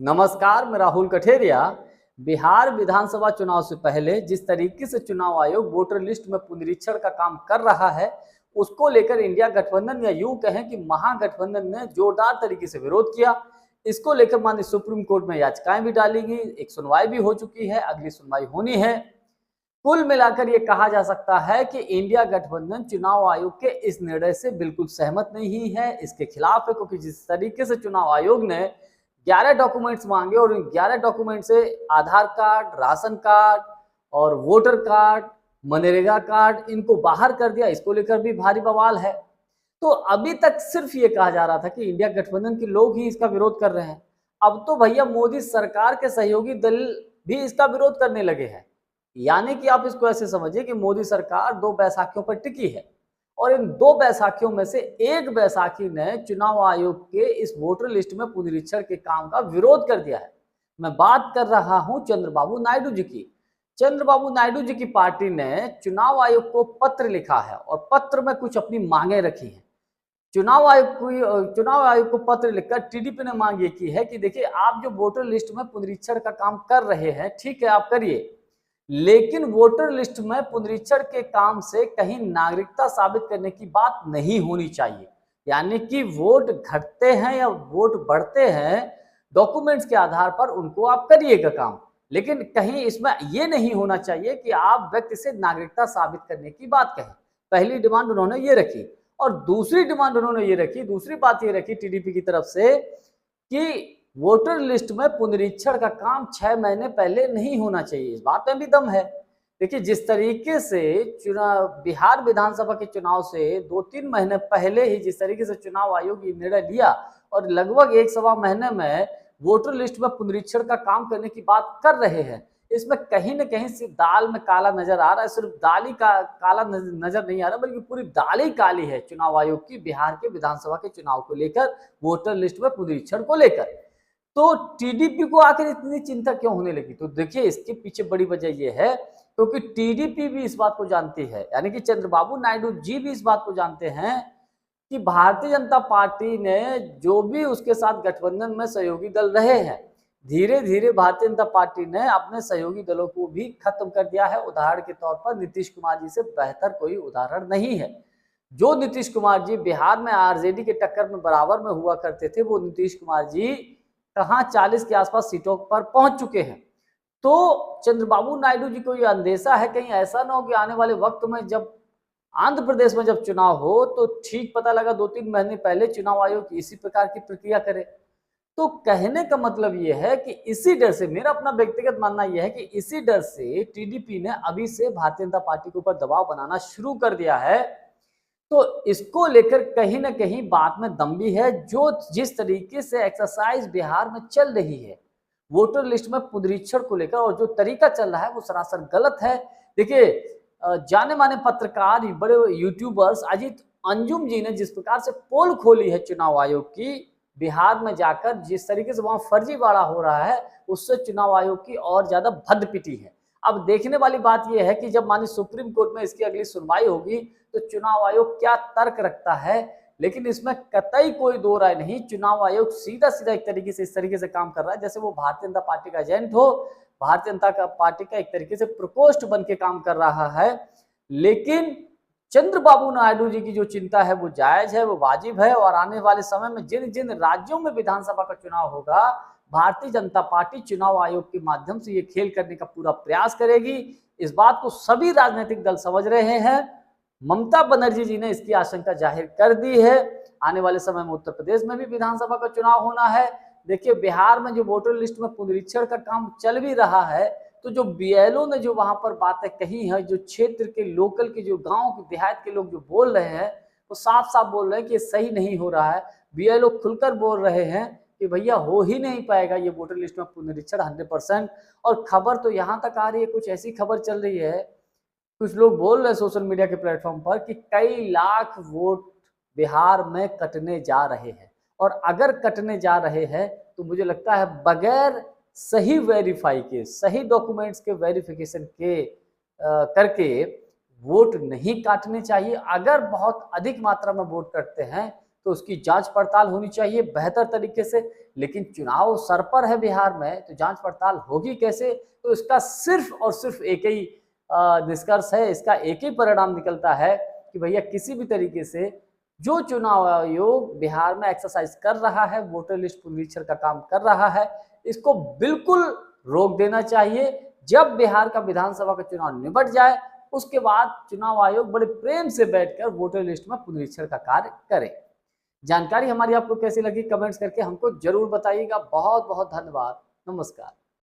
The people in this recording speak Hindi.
नमस्कार, मैं राहुल कठेरिया। बिहार विधानसभा चुनाव से पहले जिस तरीके से चुनाव आयोग वोटर लिस्ट में पुनरीक्षण का काम कर रहा है, उसको लेकर इंडिया गठबंधन या यूं कहें कि महागठबंधन ने जोरदार तरीके से विरोध किया। इसको लेकर माननीय सुप्रीम कोर्ट में याचिकाएं भी डाली गई, एक सुनवाई भी हो चुकी है, अगली सुनवाई होनी है। कुल मिलाकर ये कहा जा सकता है कि इंडिया गठबंधन चुनाव आयोग के इस निर्णय से बिल्कुल सहमत नहीं है, इसके खिलाफ है, क्योंकि जिस तरीके से चुनाव आयोग ने 11 डॉक्यूमेंट्स मांगे और इन 11 डॉक्यूमेंट से आधार कार्ड, राशन कार्ड और वोटर कार्ड, मनरेगा कार्ड इनको बाहर कर दिया, इसको लेकर भी भारी बवाल है। तो अभी तक सिर्फ ये कहा जा रहा था कि इंडिया गठबंधन के लोग ही इसका विरोध कर रहे हैं। अब तो भैया मोदी सरकार के सहयोगी दल भी इसका विरोध करने लगे हैं। यानी कि आप इसको ऐसे समझिए कि मोदी सरकार 2 बैसाखियों पर टिकी है और इन 2 बैसाखियों में से एक बैसाखी ने चुनाव आयोग के इस वोटर लिस्ट में पुनरीक्षण के काम का विरोध कर दिया है। मैं बात कर रहा हूं चंद्रबाबू नायडू जी की। चंद्रबाबू नायडू जी की पार्टी ने चुनाव आयोग को पत्र लिखा है और पत्र में कुछ अपनी मांगे रखी हैं। चुनाव आयोग को पत्र लिखकर टीडीपी ने मांग ये की है कि देखिए, आप जो वोटर लिस्ट में पुनरीक्षण का काम कर रहे हैं, ठीक है, आप करिए, लेकिन वोटर लिस्ट में पुनरीक्षण के काम से कहीं नागरिकता साबित करने की बात नहीं होनी चाहिए। यानी कि वोट घटते हैं या वोट बढ़ते हैं, डॉक्यूमेंट्स के आधार पर उनको आप करिएगा काम, लेकिन कहीं इसमें यह नहीं होना चाहिए कि आप व्यक्ति से नागरिकता साबित करने की बात कहें। पहली डिमांड उन्होंने ये रखी और दूसरी डिमांड उन्होंने ये रखी, दूसरी बात ये रखी टीडीपी की तरफ से कि वोटर लिस्ट में पुनरीक्षण का काम 6 महीने पहले नहीं होना चाहिए। इस बात में भी दम है। देखिए, जिस तरीके से चुनाव बिहार विधानसभा के चुनाव से 2-3 महीने पहले ही जिस तरीके से चुनाव आयोग ये निर्णय लिया और लगभग 1-1.25 महीने में वोटर लिस्ट में पुनरीक्षण का काम करने की बात कर रहे हैं, इसमें कहीं ना कहीं सिर्फ दाल में काला नजर आ रहा है। सिर्फ दाल ही का काला नजर नहीं आ रहा, बल्कि पूरी दाल ही काली है चुनाव आयोग की बिहार के विधानसभा के चुनाव को लेकर, वोटर लिस्ट में पुनरीक्षण को लेकर। तो टीडीपी को आखिर इतनी चिंता क्यों होने लगी? तो देखिए, इसके पीछे बड़ी वजह यह है क्योंकि टीडीपी भी इस बात को जानती है, यानी कि चंद्रबाबू नायडू जी भी इस बात को जानते हैं कि भारतीय जनता पार्टी ने जो भी उसके साथ गठबंधन में सहयोगी दल रहे हैं, धीरे धीरे भारतीय जनता पार्टी ने अपने सहयोगी दलों को भी खत्म कर दिया है। उदाहरण के तौर पर नीतीश कुमार जी से बेहतर कोई उदाहरण नहीं है। जो नीतीश कुमार जी बिहार में आरजेडी के टक्कर में बराबर में हुआ करते थे, वो नीतीश कुमार जी कहां 40 के आसपास सीटों पर पहुंच चुके हैं। तो चंद्रबाबू नायडू जी को यह अंदेशा है कहीं ऐसा ना हो कि आने वाले वक्त में जब आंध्र प्रदेश में जब चुनाव हो तो ठीक पता लगा 2-3 महीने पहले चुनाव आयोग इसी प्रकार की प्रक्रिया करे। तो कहने का मतलब यह है कि इसी डर से, मेरा अपना व्यक्तिगत मानना यह है कि इसी डर से टीडीपी ने अभी से भारतीय जनता पार्टी के ऊपर दबाव बनाना शुरू कर दिया है। तो इसको लेकर कहीं ना कहीं बात में दम भी है। जो जिस तरीके से एक्सरसाइज बिहार में चल रही है वोटर लिस्ट में पुनरीक्षण को लेकर और जो तरीका चल रहा है वो सरासर गलत है। देखिए, जाने माने पत्रकार, बड़े यूट्यूबर्स अजीत अंजुम जी ने जिस प्रकार से पोल खोली है चुनाव आयोग की बिहार में जाकर, जिस तरीके से वहां फर्जीवाड़ा हो रहा है, उससे चुनाव आयोग की और ज्यादा भद्द पिटी है। अब देखने वाली बात यह है कि जब माननीय सुप्रीम कोर्ट में इसकी अगली सुनवाई होगी तो चुनाव आयोग क्या तर्क रखता है। लेकिन इसमें कतई कोई दो राय नहीं, चुनाव आयोग सीधा सीधा एक तरीके से इस तरीके से काम कर रहा है जैसे वो भारतीय जनता पार्टी का एजेंट हो, भारतीय जनता पार्टी का एक तरीके से प्रकोष्ठ बन के काम कर रहा है। लेकिन चंद्रबाबू नायडू जी की जो चिंता है वो जायज है, वो वाजिब है। और आने वाले समय में जिन जिन राज्यों में विधानसभा का चुनाव होगा, भारतीय जनता पार्टी चुनाव आयोग के माध्यम से ये खेल करने का पूरा प्रयास करेगी। इस बात को सभी राजनीतिक दल समझ रहे हैं। ममता बनर्जी जी ने इसकी आशंका जाहिर कर दी है। आने वाले समय में उत्तर प्रदेश में भी विधानसभा का चुनाव होना है। देखिए, बिहार में जो वोटर लिस्ट में पुनरीक्षण का काम चल भी रहा है, तो जो बीएलओ ने जो वहां पर बातें कही है, जो क्षेत्र के लोकल के जो गांव के देहात के लोग जो बोल रहे हैं, वो साफ साफ बोल रहे हैं कि ये सही नहीं हो रहा है। बीएलओ खुलकर बोल रहे हैं कि भैया हो ही नहीं पाएगा ये वोटर लिस्ट में पुनरीक्षण 100%। और खबर तो यहां तक आ रही है, कुछ ऐसी खबर चल रही है, कुछ लोग बोल रहे हैं सोशल मीडिया के प्लेटफॉर्म पर कि कई लाख वोट बिहार में कटने जा रहे हैं। और अगर कटने जा रहे हैं तो मुझे लगता है बगैर सही वेरीफाई के, सही डॉक्यूमेंट्स के वेरिफिकेशन के करके वोट नहीं काटने चाहिए। अगर बहुत अधिक मात्रा में वोट कटते हैं तो उसकी जांच पड़ताल होनी चाहिए बेहतर तरीके से। लेकिन चुनाव सर पर है बिहार में, तो जांच पड़ताल होगी कैसे? तो इसका सिर्फ और सिर्फ एक ही निष्कर्ष है, इसका एक ही परिणाम निकलता है कि भैया किसी भी तरीके से जो चुनाव आयोग बिहार में एक्सरसाइज कर रहा है, वोटर लिस्ट पुनरीक्षण का काम कर रहा है, इसको बिल्कुल रोक देना चाहिए। जब बिहार का विधानसभा का चुनाव निपट जाए, उसके बाद चुनाव आयोग बड़े प्रेम से बैठकर वोटर लिस्ट में पुनरीक्षण का कार्य करे। जानकारी हमारी आपको कैसी लगी कमेंट्स करके हमको जरूर बताइएगा। बहुत बहुत धन्यवाद। नमस्कार।